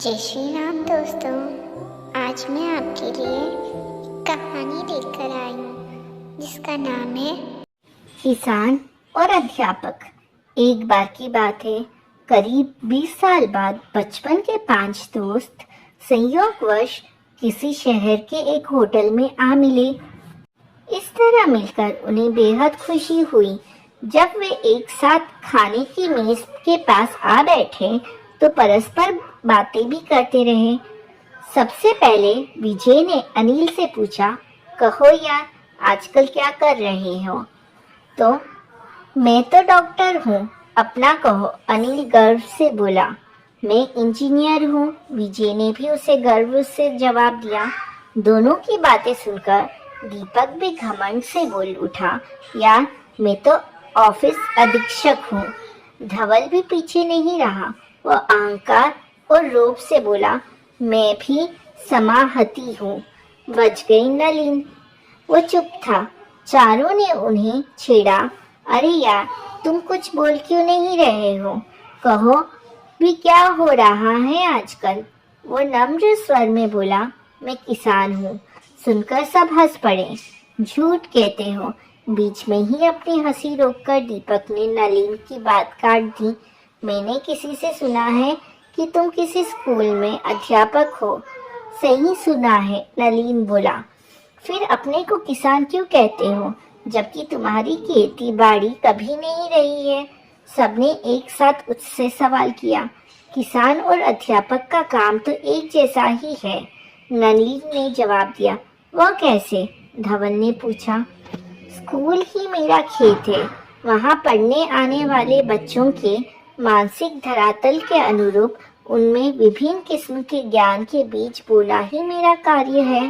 जय श्री राम दोस्तों। आज मैं आपके लिए कहानी लेकर आई हूँ जिसका नाम है किसान और अध्यापक। एक बार की बात है, करीब 20 साल बाद बचपन के 5 दोस्त संयोगवश किसी शहर के एक होटल में आ मिले। इस तरह मिलकर उन्हें बेहद खुशी हुई। जब वे एक साथ खाने की मेज के पास आ बैठे तो परस्पर बातें भी करते रहे। सबसे पहले विजय ने अनिल से पूछा, कहो यार, आजकल क्या कर रहे हो? तो मैं तो डॉक्टर हूँ, अपना कहो, अनिल गर्व से बोला। मैं इंजीनियर हूँ, विजय ने भी उसे गर्व से जवाब दिया। दोनों की बातें सुनकर दीपक भी घमंड से बोल उठा, यार मैं तो ऑफिस अधीक्षक हूँ। धवल भी पीछे नहीं रहा, वो अहंकार और रोब से बोला, मैं भी समाहती हूँ। बच गई नलिन। वो चुप था। चारों ने उन्हें छेड़ा, अरे यार, तुम कुछ बोल क्यों नहीं रहे हो? कहो भी क्या हो रहा है आजकल? वो नम्र स्वर में बोला, मैं किसान हूँ। सुनकर सब हंस पड़े। झूठ कहते हो। बीच में ही अपनी हंसी रोककर दीपक ने नलिन की बात काट दी। मैंने किसी से सुना है कि तुम किसी स्कूल में अध्यापक हो। सही सुना है, नलिन बोला। फिर अपने को किसान क्यों कहते हो, जबकि तुम्हारी खेती बाड़ी कभी नहीं रही है? सबने एक साथ उससे सवाल किया। किसान और अध्यापक का काम तो एक जैसा ही है, नलिन ने जवाब दिया। वह कैसे? धवल ने पूछा। स्कूल ही मेरा खेत है। वहाँ पढ़ने आने वाले बच्चों के मानसिक धरातल के अनुरूप उनमें विभिन्न किस्म के ज्ञान के बीज बोना ही मेरा कार्य है।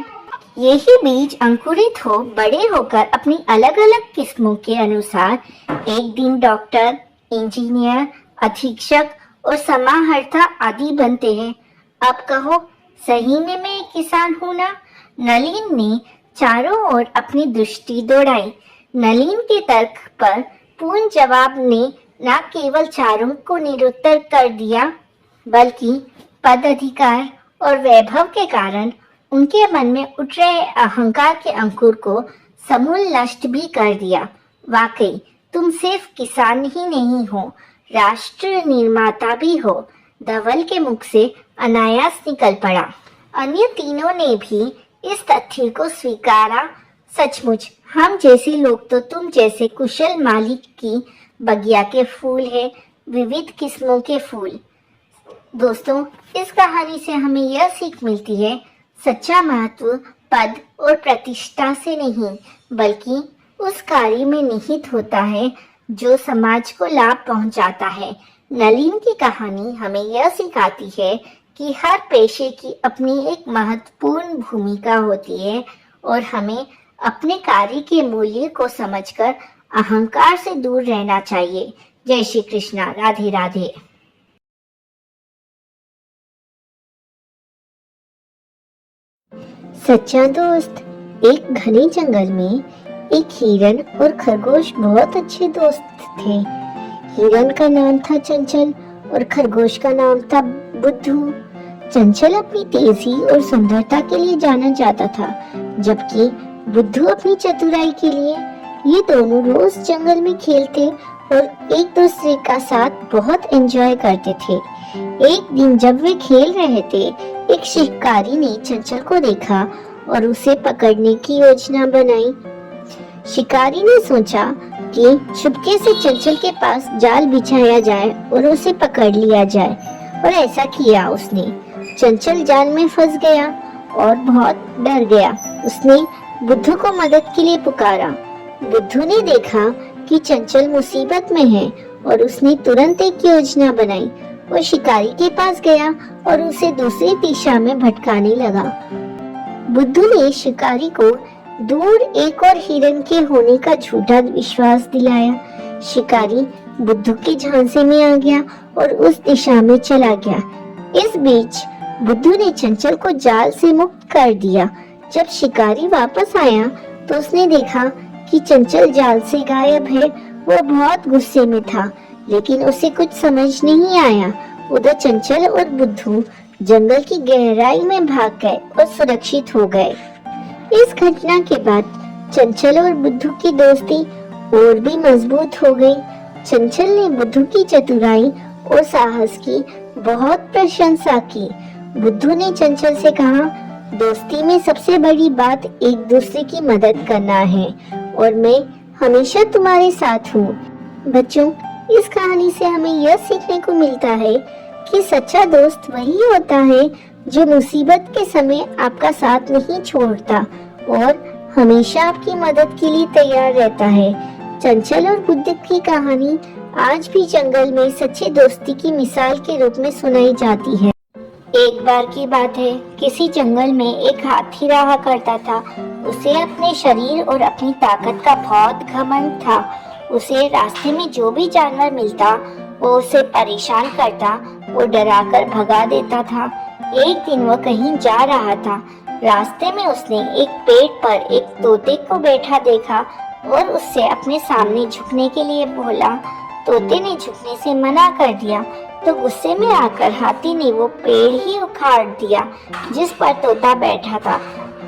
यही बीज अंकुरित हो बड़े होकर अपनी अलग अलग किस्मों के अनुसार एक दिन डॉक्टर, इंजीनियर, अधीक्षक और समाहर्ता आदि बनते हैं। अब कहो, सही में मैं एक किसान हूँ ना? नलिन ने चारों ओर अपनी दृष्टि दौड़ाई। नलिन के तर्क पर पूर्ण जवाब ने न केवल चारों को निरुत्तर कर दिया, बल्कि पद, अधिकार और वैभव के कारण उनके मन में उठ रहे अहंकार के अंकुर को समूल नष्ट भी कर दिया। वाकई तुम सिर्फ किसान ही नहीं हो, राष्ट्र निर्माता भी हो। धवल के मुख से अनायास निकल पड़ा। अन्य तीनों ने भी इस तथ्य को स्वीकारा। सचमुच हम जैसे लोग तो तुम जैसे कुशल मालिक की बगिया के फूल है, विविध किस्मों के फूल। दोस्तों, इस कहानी से हमें यह सीख मिलती है, सच्चा महत्व पद और प्रतिष्ठा से नहीं, बल्कि उस कार्य में निहित होता है जो समाज को लाभ पहुंचाता है। नलिन की कहानी हमें यह सिखाती है कि हर पेशे की अपनी एक महत्वपूर्ण भूमिका होती है और हमें अपने कार्य के मूल्य को समझकर अहंकार से दूर रहना चाहिए। जय श्री कृष्णा। राधे राधे। सच्चा दोस्त। एक घने जंगल में एक हिरन और खरगोश बहुत अच्छे दोस्त थे। हिरन का नाम था चंचल और खरगोश का नाम था बुद्धू। चंचल अपनी तेजी और सुंदरता के लिए जाना जाता था, जबकि बुद्धू अपनी चतुराई के लिए। ये दोनों रोज जंगल में खेलते और एक दूसरे का साथ बहुत एंजॉय करते थे। एक दिन जब वे खेल रहे थे, एक शिकारी ने चंचल को देखा और उसे पकड़ने की योजना बनाई। शिकारी ने सोचा कि चुपके से चंचल के पास जाल बिछाया जाए और उसे पकड़ लिया जाए, और ऐसा किया उसने। चंचल जाल में फंस गया और बहुत डर गया। उसने बुद्धू को मदद के लिए पुकारा। बुद्धू ने देखा कि चंचल मुसीबत में है और उसने तुरंत एक योजना बनाई। वो शिकारी के पास गया और उसे दूसरी दिशा में भटकाने लगा। बुद्धू ने शिकारी को दूर एक और हिरन के होने का झूठा विश्वास दिलाया। शिकारी बुद्धू के झांसे में आ गया और उस दिशा में चला गया। इस बीच बुद्धू ने चंचल को जाल से मुक्त कर दिया। जब शिकारी वापस आया तो उसने देखा कि चंचल जाल से गायब है। वो बहुत गुस्से में था, लेकिन उसे कुछ समझ नहीं आया। उधर चंचल और बुद्धू जंगल की गहराई में भाग गए और सुरक्षित हो गए। इस घटना के बाद चंचल और बुद्धू की दोस्ती और भी मजबूत हो गई। चंचल ने बुद्धू की चतुराई और साहस की बहुत प्रशंसा की। बुद्धू ने चंचल से कहा, दोस्ती में सबसे बड़ी बात एक दूसरे की मदद करना है और मैं हमेशा तुम्हारे साथ हूँ। बच्चों, इस कहानी से हमें यह सीखने को मिलता है कि सच्चा दोस्त वही होता है जो मुसीबत के समय आपका साथ नहीं छोड़ता और हमेशा आपकी मदद के लिए तैयार रहता है। चंचल और बुद्धू की कहानी आज भी जंगल में सच्ची दोस्ती की मिसाल के रूप में सुनाई जाती है। एक बार की बात है, किसी जंगल में एक हाथी रहा करता था। उसे अपने शरीर और अपनी ताकत का बहुत घमंड था। उसे रास्ते में जो भी जानवर मिलता वो उसे परेशान करता और डराकर भगा देता था। एक दिन वह कहीं जा रहा था। रास्ते में उसने एक पेड़ पर एक तोते को बैठा देखा और उससे अपने सामने झुकने के लिए बोला। तोते ने झुकने से मना कर दिया तो गुस्से में आकर हाथी ने वो पेड़ ही उखाड़ दिया जिस पर तोता बैठा था।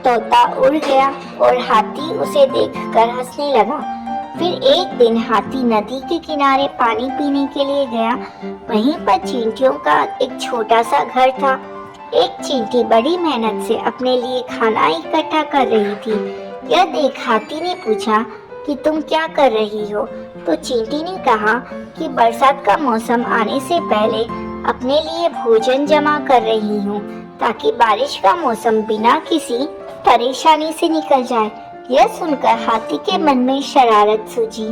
तोता उड़ गया और हाथी उसे देखकर हंसने लगा। फिर एक दिन हाथी नदी के किनारे पानी पीने के लिए गया। वहीं पर चींटियों का एक छोटा सा घर था। एक चींटी बड़ी मेहनत से अपने लिए खाना इकट्ठा कर रही थी। यह देख हाथी ने पूछा कि तुम क्या कर रही हो? तो चींटी ने कहा कि बरसात का मौसम आने से पहले अपने लिए भोजन जमा कर रही हूँ ताकि बारिश का मौसम बिना किसी परेशानी से निकल जाए। यह सुनकर हाथी के मन में शरारत सूझी।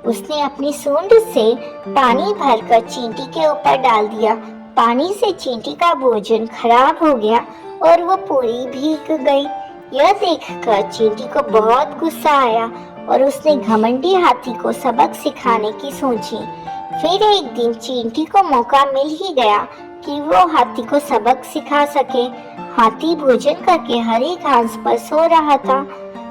उसने अपनी सूंड से पानी भरकर चींटी के ऊपर डाल दिया। पानी से चींटी का भोजन खराब हो गया और वो पूरी भीग गई। यह देखकर चींटी को बहुत गुस्सा आया और उसने घमंडी हाथी को सबक सिखाने की सोची। फिर एक दिन चींटी को मौका मिल ही गया कि वो हाथी को सबक सिखा सके। हाथी भोजन करके हरी घास पर सो रहा था।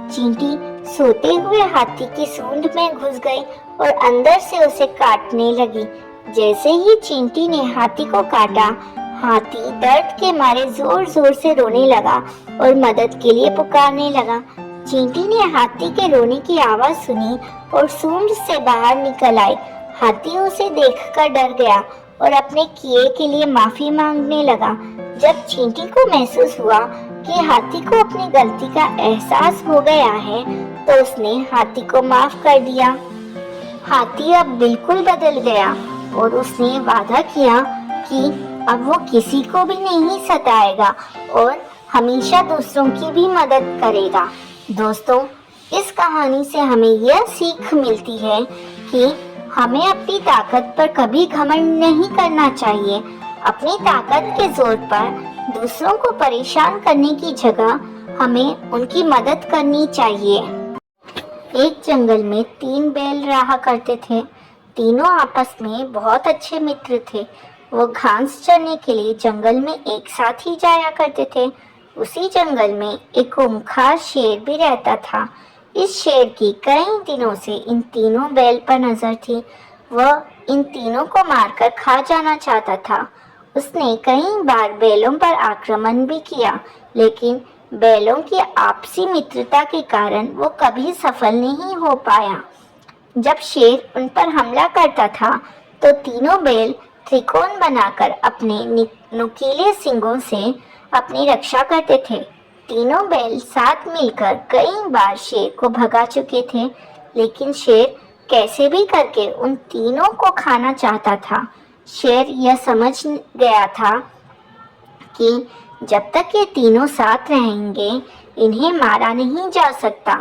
चींटी सोते हुए हाथी की सूंड में घुस गई और अंदर से उसे काटने लगी। जैसे ही चींटी ने हाथी को काटा, हाथी दर्द के मारे जोर जोर से रोने लगा और मदद के लिए पुकारने लगा। चींटी ने हाथी के रोने की आवाज सुनी और सूंड से बाहर निकल आई। हाथी उसे देखकर डर गया और अपने किए के लिए माफी मांगने लगा। जब चींटी को महसूस हुआ कि हाथी को अपनी गलती का एहसास हो गया है तो उसने हाथी को माफ कर दिया। हाथी अब बिल्कुल बदल गया और उसने वादा किया कि अब वो किसी को भी नहीं सताएगा और हमेशा दूसरों की भी मदद करेगा। दोस्तों, इस कहानी से हमें यह सीख मिलती है कि हमें अपनी ताकत पर कभी घमंड नहीं करना चाहिए। अपनी ताकत के जोर पर दूसरों को परेशान करने की जगह हमें उनकी मदद करनी चाहिए। एक जंगल में 3 बैल रहा करते थे। तीनों आपस में बहुत अच्छे मित्र थे। वो घास चरने के लिए जंगल में एक साथ ही जाया करते थे। उसी जंगल में एक खूंखार शेर भी रहता था। इस शेर की कई दिनों से इन तीनों बैल पर नजर थी। वह इन तीनों को मारकर खा जाना चाहता था। उसने कई बार बैलों पर आक्रमण भी किया, लेकिन बैलों की आपसी मित्रता के कारण वो कभी सफल नहीं हो पाया। जब शेर उन पर हमला करता था तो तीनों बैल त्रिकोण बनाकर अपने नुकीले सींगों से अपनी रक्षा करते थे। तीनों बैल साथ मिलकर कई बार शेर को भगा चुके थे, लेकिन शेर कैसे भी करके उन तीनों को खाना चाहता था। शेर यह समझ गया था कि जब तक ये तीनों साथ रहेंगे इन्हें मारा नहीं जा सकता।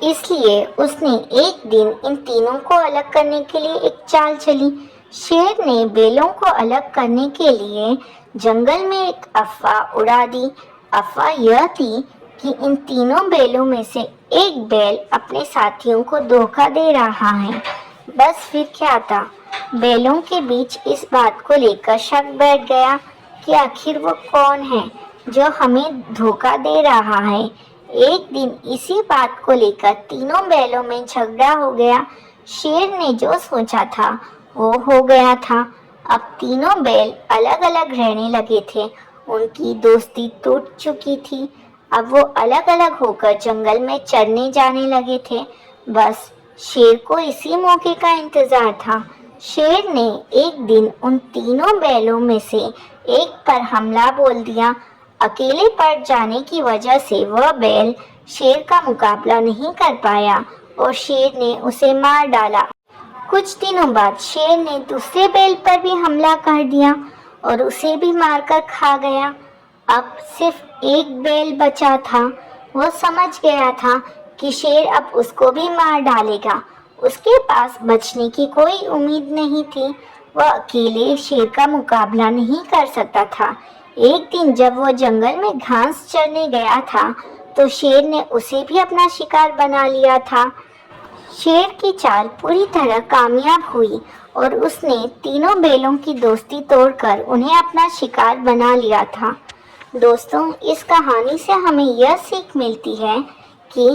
इसलिए उसने एक दिन इन तीनों को अलग करने के लिए एक चाल चली। शेर ने बैलों को अलग करने के लिए जंगल में एक अफवाह उड़ा दी। अफवाह यह थी कि इन तीनों बैलों में से एक बैल अपने साथियों को धोखा दे रहा है। बस फिर क्या था, बैलों के बीच इस बात को लेकर शक बैठ गया कि आखिर वो कौन है जो हमें धोखा दे रहा है। एक दिन इसी बात को लेकर तीनों बैलों में झगड़ा हो गया। शेर ने जो सोचा था वो हो गया था। अब तीनों बैल अलग अलग रहने लगे थे। उनकी दोस्ती टूट चुकी थी। अब वो अलग अलग होकर जंगल में चरने जाने लगे थे। बस शेर को इसी मौके का इंतजार था। शेर ने एक दिन उन तीनों बैलों में से एक पर हमला बोल दिया। अकेले पड़ जाने की वजह से वह बैल शेर का मुकाबला नहीं कर पाया और शेर ने उसे मार डाला। कुछ दिनों बाद शेर ने दूसरे बैल पर भी हमला कर दिया और उसे भी मारकर खा गया। अब सिर्फ एक बैल बचा था। वह समझ गया था कि शेर अब उसको भी मार डालेगा। उसके पास बचने की कोई उम्मीद नहीं थी। वह अकेले शेर का मुकाबला नहीं कर सकता था। एक दिन जब वह जंगल में घास चरने गया था तो शेर ने उसे भी अपना शिकार बना लिया था। शेर की चाल पूरी तरह कामयाब हुई और उसने तीनों बैलों की दोस्ती तोड़कर उन्हें अपना शिकार बना लिया था। दोस्तों, इस कहानी से हमें यह सीख मिलती है कि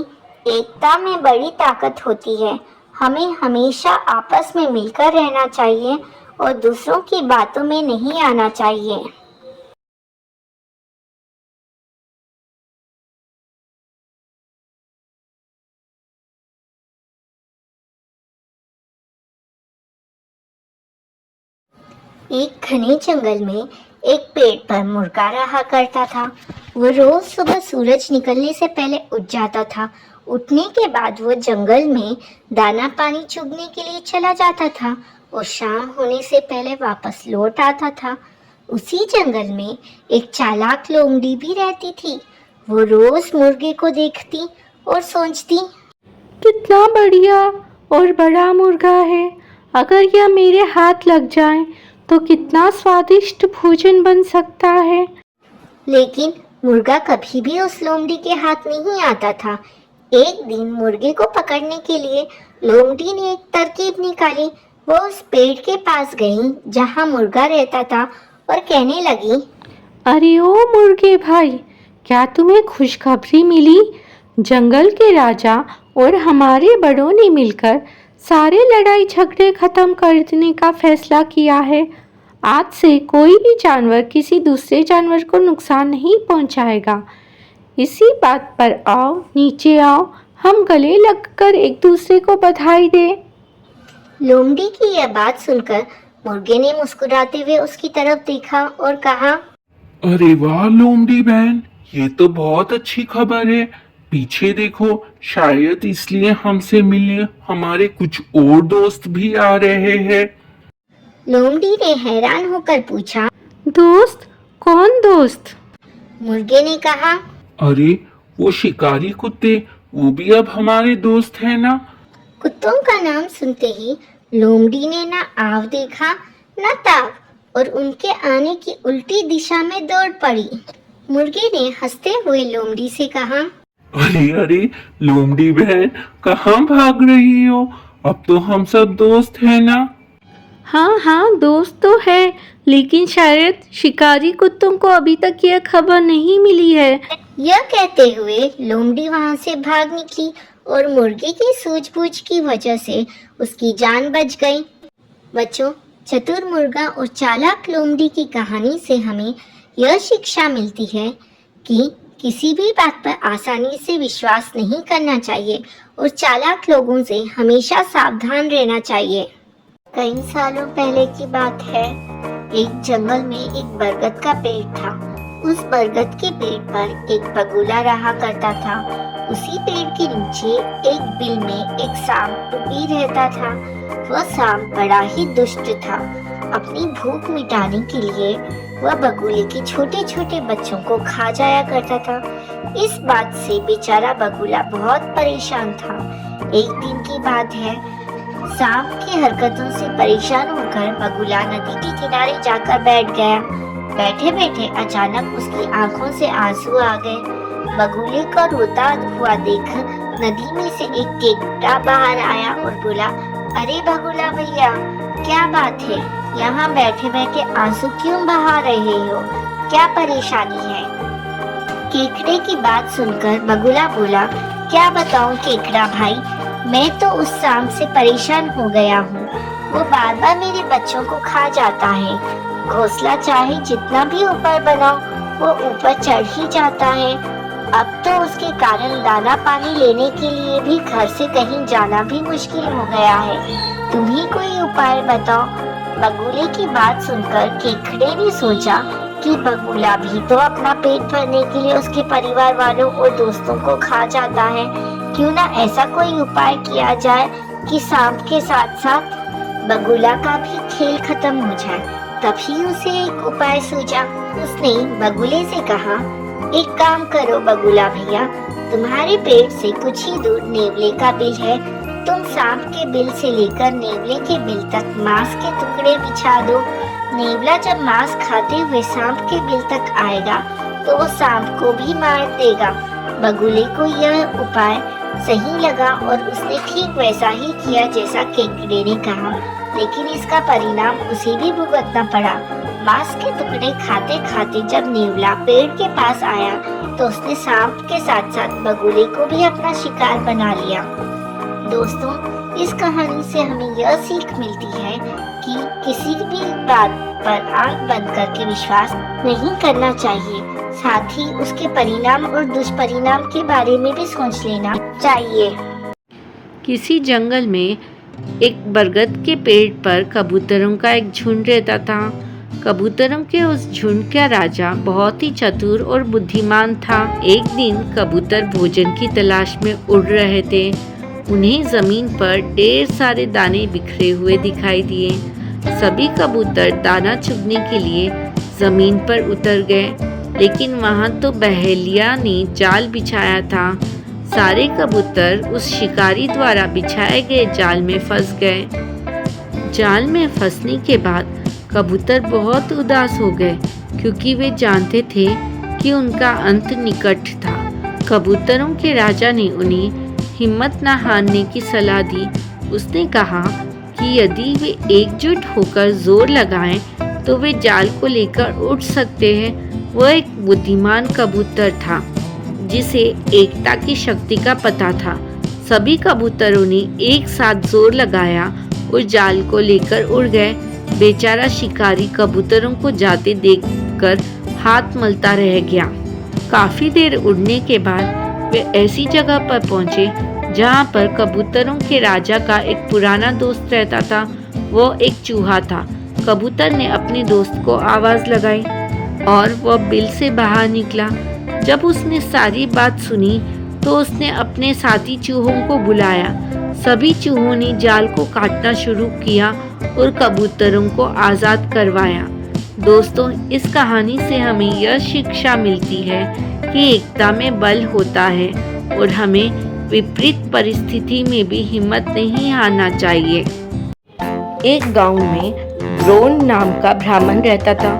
एकता में बड़ी ताकत होती है। हमें हमेशा आपस में मिलकर रहना चाहिए और दूसरों की बातों में नहीं आना चाहिए। एक घने जंगल में एक पेड़ पर मुर्गा रहा करता था। वो रोज सुबह सूरज निकलने से पहले उठ जाता था। उठने के बाद वो जंगल में दाना पानी चुगने के लिए चला जाता था और शाम होने से पहले वापस लौट आता था। उसी जंगल में एक चालाक लोमड़ी भी रहती थी। वो रोज मुर्गे को देखती और सोचती, कितना बढ़िया और बड़ा मुर्गा है। अगर यह मेरे हाथ लग जाए तो कितना स्वादिष्ट भोजन बन सकता है। लेकिन मुर्गा कभी भी उस लोमड़ी के हाथ नहीं आता था। एक दिन मुर्गे को पकड़ने के लिए लोमड़ी ने एक तरकीब निकाली। वो उस पेड़ के पास गई जहाँ मुर्गा रहता था और कहने लगी, अरे ओ मुर्गे भाई, क्या तुम्हें खुशखबरी मिली? जंगल के राजा और हमारे बड़ों ने मिलकर सारे लड़ाई झगड़े खत्म कर देने का फैसला किया है। आज से कोई भी जानवर किसी दूसरे जानवर को नुकसान नहीं पहुंचाएगा। इसी बात पर आओ, नीचे आओ, हम गले लगकर एक दूसरे को बधाई दें। लोमड़ी की यह बात सुनकर मुर्गे ने मुस्कुराते हुए उसकी तरफ देखा और कहा, अरे वाह लोमड़ी बहन, ये तो बहुत अच्छी खबर है। पीछे देखो, शायद इसलिए हमसे मिलने हमारे कुछ और दोस्त भी आ रहे हैं। लोमड़ी ने हैरान होकर पूछा, दोस्त? कौन दोस्त? मुर्गे ने कहा, अरे वो शिकारी कुत्ते, वो भी अब हमारे दोस्त हैं ना। कुत्तों का नाम सुनते ही लोमड़ी ने ना आव देखा न ताव और उनके आने की उल्टी दिशा में दौड़ पड़ी। मुर्गे ने हंसते हुए लोमड़ी से कहा, अरे अरे लोमड़ी बहन, कहाँ भाग रही हो? अब तो हम सब दोस्त हैं ना। हाँ हाँ, दोस्त तो है, लेकिन शायद शिकारी कुत्तों को अभी तक यह खबर नहीं मिली है। यह कहते हुए लोमड़ी वहां से भाग निकली और मुर्गे की सूझबूझ की वजह से उसकी जान बच गई। बच्चों, चतुर मुर्गा और चालाक लोमड़ी की कहानी से हमें यह शिक्षा मिलती है कि किसी भी बात पर आसानी से विश्वास नहीं करना चाहिए और चालाक लोगों से हमेशा सावधान रहना चाहिए। कई सालों पहले की बात है। एक जंगल में एक बरगद का पेड़ था। उस बरगद के पेड़ पर एक बगुला रहा करता था। उसी पेड़ के नीचे एक बिल में एक सांप भी रहता था। वह सांप बड़ा ही दुष्ट था। अपनी भूख मिटाने के लिए वह बगुले के छोटे छोटे बच्चों को खा जाया करता था। इस बात से बेचारा बगुला बहुत परेशान था। एक दिन की बात है, सांप की हरकतों से परेशान होकर बगुला नदी के किनारे जाकर बैठ गया। बैठे बैठे अचानक उसकी आंखों से आंसू आ गए। बगुले को रोता हुआ देख नदी में से एक केकड़ा बाहर आया और बोला, अरे बगुला भैया, क्या बात है? यहाँ बैठे बैठे आंसू क्यों बहा रहे हो? क्या परेशानी है? केकड़े की बात सुनकर बगुला बोला, क्या बताऊं केकड़ा भाई, मैं तो उस सांप से परेशान हो गया हूँ। वो बार बार मेरे बच्चों को खा जाता है। घोंसला चाहे जितना भी ऊपर बनाओ, वो ऊपर चढ़ ही जाता है। अब तो उसके कारण दाना पानी लेने के लिए भी घर से कहीं जाना भी मुश्किल हो गया है। तुम ही कोई उपाय बताओ। बगुले की बात सुनकर केकड़े ने सोचा कि बगुला भी तो अपना पेट भरने के लिए उसके परिवार वालों और दोस्तों को खा जाता है। क्यों ना ऐसा कोई उपाय किया जाए कि सांप के साथ साथ बगुला का भी खेल खत्म हो जाए। तभी उसे एक उपाय सूझा। उसने बगुले से कहा, एक काम करो बगुला भैया, तुम्हारे पेट से कुछ ही दूर नेवले का बिल है। तुम सांप के बिल से लेकर नेवले के बिल तक मांस के टुकड़े बिछा दो। नेवला जब मांस खाते हुए सांप के बिल तक आएगा तो वो सांप को भी मार देगा। बगुले को यह उपाय सही लगा और उसने ठीक वैसा ही किया जैसा केकड़े ने कहा, लेकिन इसका परिणाम उसे भी भुगतना पड़ा। मांस के टुकड़े खाते खाते जब नेवला पेड़ के पास आया तो उसने सांप के साथ साथ बगुले को भी अपना शिकार बना लिया। दोस्तों, इस कहानी से हमें यह सीख मिलती है कि किसी भी बात पर आंख बंद करके विश्वास नहीं करना चाहिए। साथ ही उसके परिणाम और दुष्परिणाम के बारे में भी सोच लेना चाहिए। किसी जंगल में एक बरगद के पेड़ पर कबूतरों का एक झुंड रहता था। कबूतरों के उस झुंड का राजा बहुत ही चतुर और बुद्धिमान था। एक दिन कबूतर भोजन की तलाश में उड़ रहे थे। उन्हें जमीन पर ढेर सारे दाने बिखरे हुए दिखाई दिए। सभी कबूतर दाना चुगने के लिए जमीन पर उतर गए, लेकिन वहां तो बहेलिया ने जाल बिछाया था। सारे कबूतर उस शिकारी द्वारा बिछाए गए जाल में फंस गए। जाल में फंसने के बाद कबूतर बहुत उदास हो गए, क्योंकि वे जानते थे कि उनका अंत निकट था। कबूतरों के राजा ने उन्हें हिम्मत न हारने की सलाह दी। उसने कहा कि यदि वे एकजुट होकर जोर लगाएं तो वे जाल को लेकर उड़ सकते हैं। वह एक बुद्धिमान कबूतर था जिसे एकता की शक्ति का पता था। सभी कबूतरों ने एक साथ जोर लगाया और जाल को लेकर उड़ गए। बेचारा शिकारी कबूतरों को जाते देखकर हाथ मलता रह गया। काफी देर उड़ने के बाद वे ऐसी जगह पर पहुंचे जहां पर कबूतरों के राजा का एक पुराना दोस्त रहता था। वो एक चूहा था। कबूतर ने अपने दोस्त को आवाज लगाई और वह बिल से बाहर निकला। जब उसने सारी बात सुनी तो उसने अपने साथी चूहों को बुलाया। सभी चूहों ने जाल को काटना शुरू किया और कबूतरों को आज़ाद करवाया। दोस्तों, इस कहानी से हमें यह शिक्षा मिलती है कि एकता में बल होता है और हमें विपरीत परिस्थिति में भी हिम्मत नहीं हारना चाहिए। एक गांव में द्रोण नाम का ब्राह्मण रहता था।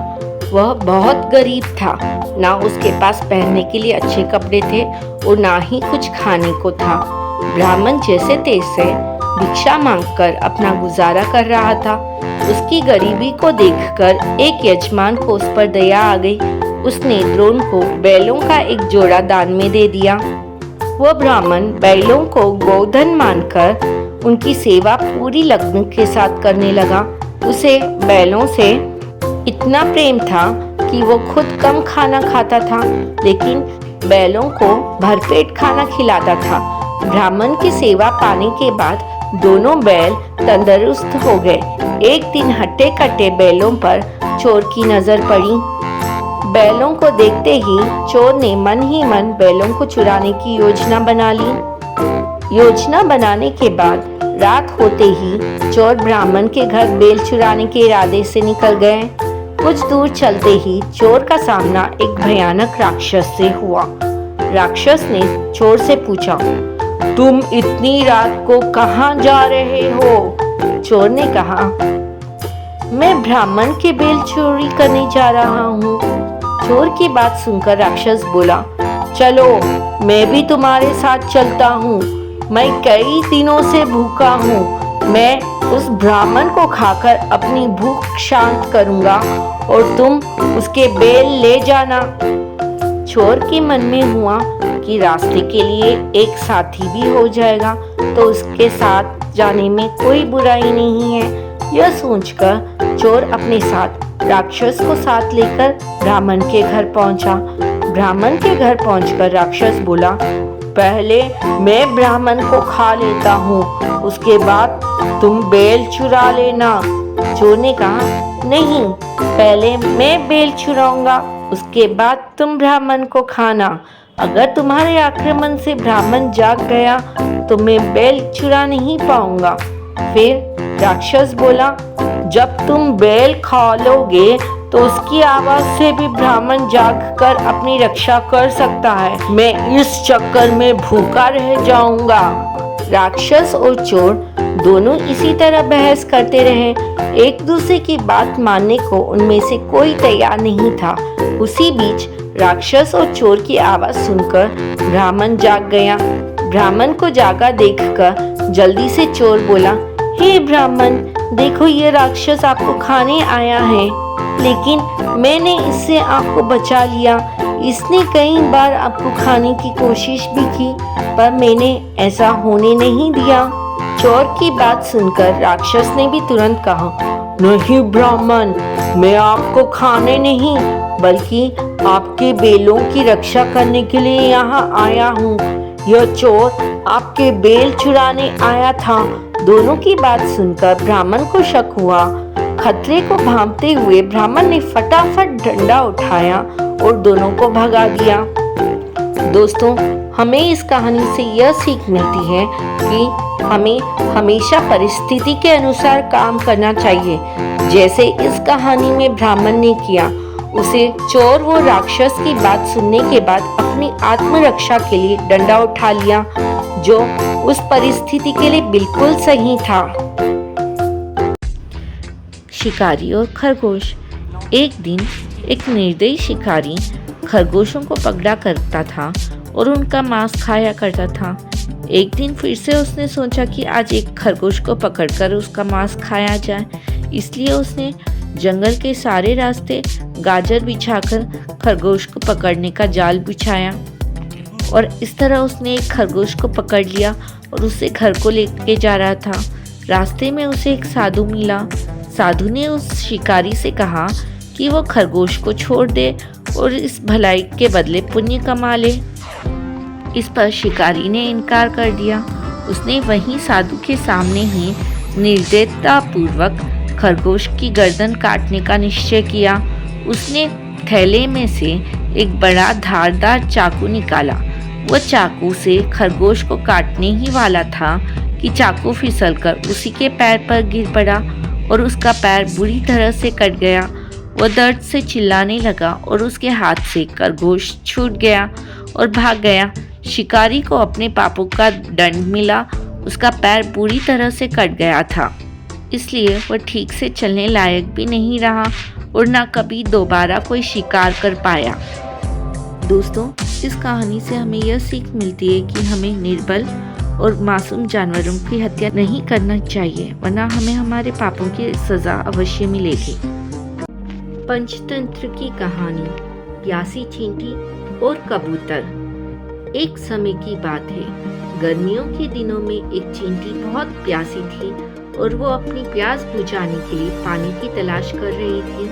वह बहुत गरीब था। ना उसके पास पहनने के लिए अच्छे कपड़े थे और ना ही कुछ खाने को था। ब्राह्मण जैसे तैसे भिक्षा मांगकर अपना गुजारा कर रहा था। उसकी गरीबी को देखकर एक यजमान को उस पर दया आ गई। उसने द्रोण को बैलों का एक जोड़ा दान में दे दिया। वह ब्राह्मण बैलों को गोधन मानकर उनकी सेवा पूरी लगन के साथ करने लगा। उसे बैलों से इतना प्रेम था कि वो खुद कम खाना खाता था, लेकिन बैलों को भरपेट खाना खिलाता था। ब्राह्मण की सेवा पाने के बाद दोनों बैल तंदुरुस्त हो गए। एक दिन हट्टे कट्टे बैलों पर चोर की नजर पड़ी। बैलों को देखते ही चोर ने मन ही मन बैलों को चुराने की योजना बना ली। योजना बनाने के बाद रात होते ही चोर ब्राह्मण के घर बैल चुराने के इरादे से निकल गए। कुछ दूर चलते ही चोर का सामना एक भयानक राक्षस से हुआ। राक्षस ने चोर से पूछा, तुम इतनी रात को कहाँ जा रहे हो? चोर ने कहा, मैं ब्राह्मण के बैल चोरी करने जा रहा हूँ। चोर की बात सुनकर राक्षस बोला, चलो मैं भी तुम्हारे साथ चलता हूँ। मैं कई दिनों से भूखा हूँ। मैं उस ब्राह्मण को खाकर अपनी भूख शांत करूँगा और तुम उसके बैल ले जाना। चोर के मन में हुआ कि रास्ते के लिए एक साथी भी हो जाएगा तो उसके साथ जाने में कोई बुराई नहीं है। यह सोचकर चोर अपने साथ राक्षस को साथ लेकर ब्राह्मण के घर पहुंचा। ब्राह्मण के घर पहुंचकर राक्षस बोला, पहले मैं ब्राह्मण को खा लेता हूँ, उसके बाद तुम बेल चुरा लेना। चोर ने कहा, नहीं, पहले मैं बेल चुराऊंगा, उसके बाद तुम ब्राह्मण को खाना। अगर तुम्हारे आक्रमण से ब्राह्मण जाग गया तो मैं बेल चुरा नहीं पाऊंगा। फिर राक्षस बोला, जब तुम बेल खा लोगे तो उसकी आवाज से भी ब्राह्मण जागकर अपनी रक्षा कर सकता है। मैं इस चक्कर में भूखा रह जाऊंगा। राक्षस और चोर दोनों इसी तरह बहस करते रहे। एक दूसरे की बात मानने को उनमें से कोई तैयार नहीं था। उसी बीच राक्षस और चोर की आवाज सुनकर ब्राह्मण जाग गया। ब्राह्मण को जागा देखकर जल्दी से चोर बोला, हे ब्राह्मण, देखो ये राक्षस आपको खाने आया है, लेकिन मैंने इससे आपको बचा लिया। इसने कई बार आपको खाने की कोशिश भी की, पर मैंने ऐसा होने नहीं दिया। चोर की बात सुनकर राक्षस ने भी तुरंत कहा, नहीं ब्राह्मण, मैं आपको खाने नहीं बल्कि आपके बेलों की रक्षा करने के लिए यहाँ आया हूँ। यह चोर आपके बेल चुराने आया था। दोनों की बात सुनकर ब्राह्मण को शक हुआ। खतरे को भांपते हुए ब्राह्मण ने फटाफट डंडा उठाया और दोनों को भगा दिया। दोस्तों, हमें इस कहानी से यह सीख मिलती है कि हमें हमेशा परिस्थिति के अनुसार काम करना चाहिए। जैसे इस कहानी में ब्राह्मण ने किया, उसे चोर व राक्षस की बात सुनने के बाद अपनी आत्मरक्षा के लिए डंडा उठा लिया, जो उस परिस्थिति के लिए बिल्कुल सही था। शिकारी और खरगोश। एक दिन एक निर्दयी शिकारी खरगोशों को पकड़ा करता था और उनका मांस खाया करता था। एक दिन फिर से उसने सोचा कि आज एक खरगोश को पकड़कर उसका मांस खाया जाए। इसलिए उसने जंगल के सारे रास्ते गाजर बिछाकर खरगोश को पकड़ने का जाल बिछाया और इस तरह उसने एक खरगोश को पकड़ लिया और उसे घर को लेके जा रहा था। रास्ते में उसे एक साधु मिला। साधु ने उस शिकारी से कहा कि वो खरगोश को छोड़ दे और इस भलाई के बदले पुण्य कमा ले। इस पर शिकारी ने इनकार कर दिया। उसने वहीं साधु के सामने ही निर्दयतापूर्वक खरगोश की गर्दन काटने का निश्चय किया। उसने थैले में से एक बड़ा धारदार चाकू निकाला। वह चाकू से खरगोश को काटने ही वाला था कि चाकू फिसलकर उसी के पैर पर गिर पड़ा और उसका पैर बुरी तरह से कट गया। वह दर्द से चिल्लाने लगा और उसके हाथ से खरगोश छूट गया और भाग गया। शिकारी को अपने पापों का दंड मिला। उसका पैर बुरी तरह से कट गया था, इसलिए वह ठीक से चलने लायक भी नहीं रहा और ना कभी दोबारा कोई शिकार कर पाया। दोस्तों, इस कहानी से हमें यह सीख मिलती है कि हमें निर्बल और मासूम जानवरों की हत्या नहीं करना चाहिए, वरना हमें हमारे पापों की सजा अवश्य मिलेगी। पंचतंत्र की कहानी, प्यासी चींटी और कबूतर। एक समय की बात है, गर्मियों के दिनों में एक चींटी बहुत प्यासी थी और वो अपनी प्यास बुझाने के लिए पानी की तलाश कर रही थी।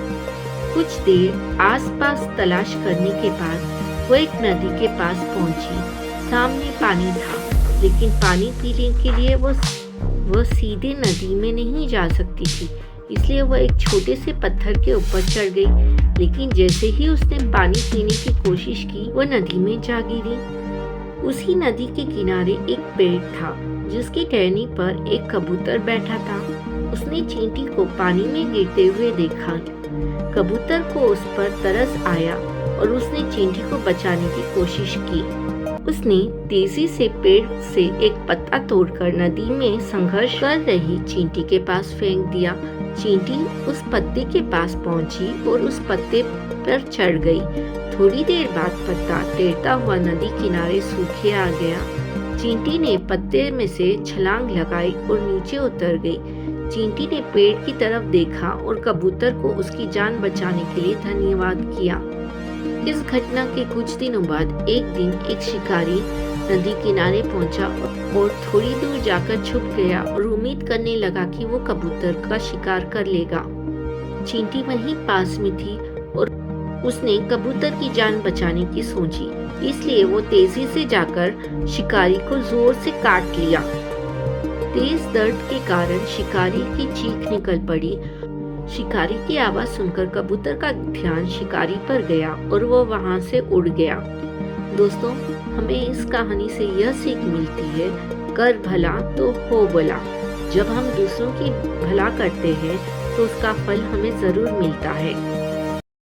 कुछ देर आसपास तलाश करने के बाद वो एक नदी के पास पहुंची। सामने पानी था, लेकिन पानी पीने के लिए वो सीधे नदी में नहीं जा सकती थी, इसलिए वह एक छोटे से पत्थर के ऊपर चढ़ गई। लेकिन जैसे ही उसने पानी पीने की कोशिश की, वो नदी में जा गिरी। उसी नदी के किनारे एक पेड़ था, जिसकी टहनी पर एक कबूतर बैठा था। उसने चींटी को पानी में गिरते हुए देखा। कबूतर को उस पर तरस आया और उसने चींटी को बचाने की कोशिश की। उसने तेजी से पेड़ से एक पत्ता तोड़कर नदी में संघर्ष कर रही चींटी के पास फेंक दिया। चींटी उस पत्ते के पास पहुंची और उस पत्ते पर चढ़ गई। थोड़ी देर बाद पत्ता तैरता हुआ नदी किनारे सूखे आ गया। चींटी ने पत्ते में से छलांग लगाई और नीचे उतर गई। चींटी ने पेड़ की तरफ देखा और कबूतर को उसकी जान बचाने के लिए धन्यवाद किया। इस घटना के कुछ दिनों बाद एक दिन एक शिकारी नदी किनारे पहुंचा और थोड़ी दूर जाकर छुप गया और उम्मीद करने लगा कि वो कबूतर का शिकार कर लेगा। चींटी वहीं पास में थी और उसने कबूतर की जान बचाने की सोची, इसलिए वो तेजी से जाकर शिकारी को जोर से काट लिया। तेज दर्द के कारण शिकारी की चीख निकल पड़ी। शिकारी की आवाज सुनकर कबूतर का ध्यान शिकारी पर गया और वो वहां से उड़ गया। दोस्तों, हमें इस कहानी से यह सीख मिलती है, कर भला तो हो भला। जब हम दूसरों की भला करते हैं तो उसका फल हमें जरूर मिलता है।